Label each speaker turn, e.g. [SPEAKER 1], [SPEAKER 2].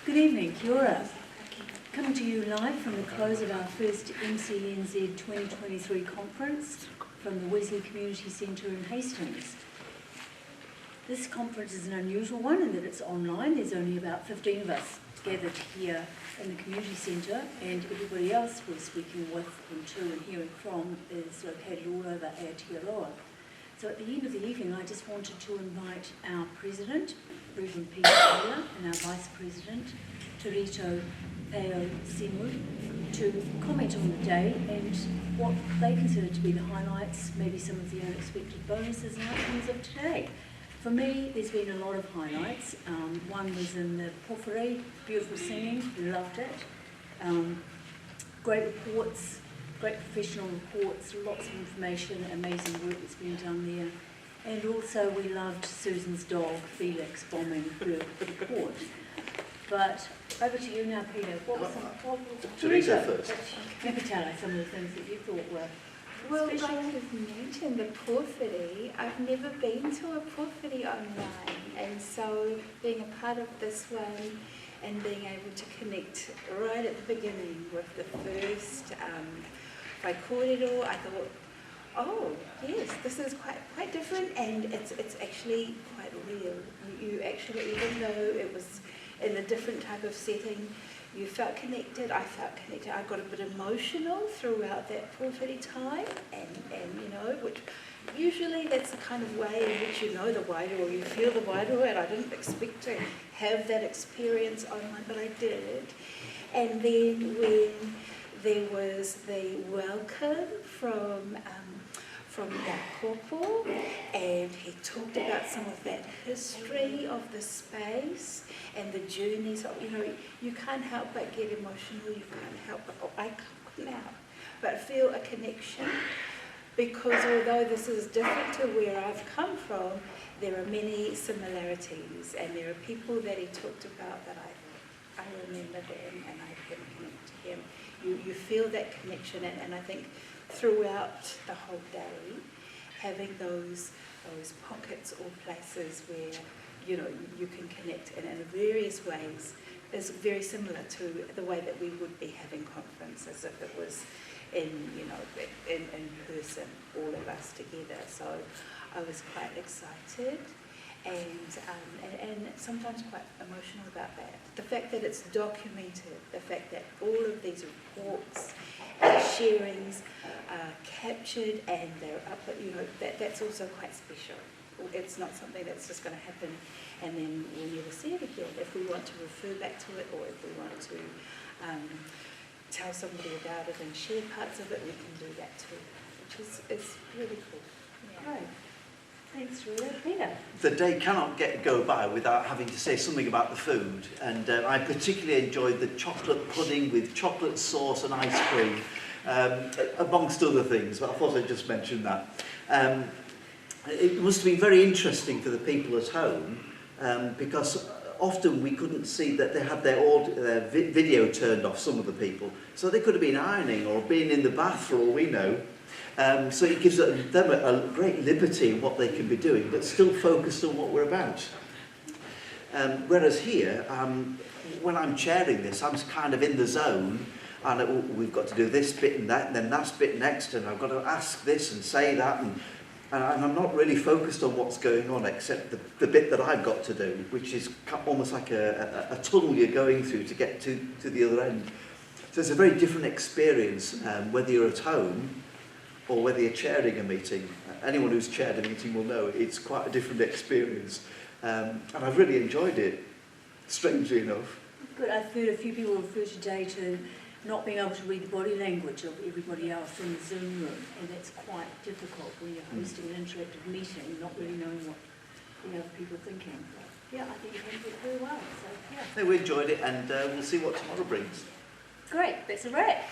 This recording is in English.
[SPEAKER 1] Good evening, kia ora. Coming to you live from the close of our first MCNZ 2023 conference from the Wesley Community Centre in Hastings. This conference is an unusual one in that it's online. There's only about 15 of us gathered here in the community centre, and everybody else we're speaking with and to and hearing from is located all over Aotearoa. So at the end of the evening, I just wanted to invite our President, Reverend Peyroux-Semu, and our Vice President, TeRito, Peyroux-Semu, to comment on the day and what they consider to be the highlights, maybe some of the unexpected bonuses and outcomes of today. For me, there's been a lot of highlights. One was in the Porphyry, beautiful singing, loved it. Great reports, great professional reports, lots of information, amazing work that's been done there. And also we loved Susan's dog, Felix, bombing her report. But over to you now, Peter. What was
[SPEAKER 2] TeRito first.
[SPEAKER 1] You could tell us some of the things that you thought were
[SPEAKER 3] well,
[SPEAKER 1] special.
[SPEAKER 3] like you've mentioned, the porphyry, I've never been to a porphyry online, and so being a part of this one and being able to connect right at the beginning with the first by TeRito, I thought, oh yes, this is quite different, and it's actually quite real. You actually, even though it was in a different type of setting, you felt connected, I felt connected. I got a bit emotional throughout that porphyry time, and you know, which usually that's the kind of way in which you know the Wairua, or you feel the Wairua, and I didn't expect to have that experience online, but I did. And then when there was the welcome from the couple, and he talked about some of that history of the space and the journeys of, you know, you can't help but get emotional, you can't help but, I couldn't help but feel a connection, because although this is different to where I've come from, there are many similarities, and there are people that he talked about that I remember them and I can connect to him. You feel that connection, and I think throughout the whole day, having those pockets or places where, you know, you can connect in various ways is very similar to the way that we would be having conferences if it was in, you know, in person, all of us together. So I was quite excited and sometimes quite emotional about that. The fact that it's documented, the fact that all of these reports and sharings are captured and they're up, you know, that's also quite special. It's not something that's just going to happen and then we'll never see it again. If we want to refer back to it, or if we want to tell somebody about it and share parts of it, we can do that too, which is really cool. Yeah.
[SPEAKER 1] Right. Thanks, Peter.
[SPEAKER 2] The day cannot go by without having to say something about the food, and I particularly enjoyed the chocolate pudding with chocolate sauce and ice cream, amongst other things, but I thought I'd just mention that. It must have been very interesting for the people at home, because often we couldn't see that they had their video turned off, some of the people, so they could have been ironing or being in the bath for all we know. So it gives them a great liberty in what they can be doing, but still focused on what we're about. Whereas here, when I'm chairing this, I'm kind of in the zone, and we've got to do this bit and that, and then that bit next, and I've got to ask this and say that, and I'm not really focused on what's going on, except the bit that I've got to do, which is almost like a tunnel you're going through to get to the other end. So it's a very different experience, whether you're at home or whether you're chairing a meeting. Anyone who's chaired a meeting will know it's quite a different experience. And I've really enjoyed it, strangely enough.
[SPEAKER 1] Good. I've heard a few people refer today to not being able to read the body language of everybody else in the Zoom room, and that's quite difficult when you're hosting an interactive meeting, not really knowing what the other people are thinking. But yeah, I think you handled it very well. So, yeah.
[SPEAKER 2] We enjoyed it, and we'll see what tomorrow brings.
[SPEAKER 1] Great. That's a wrap.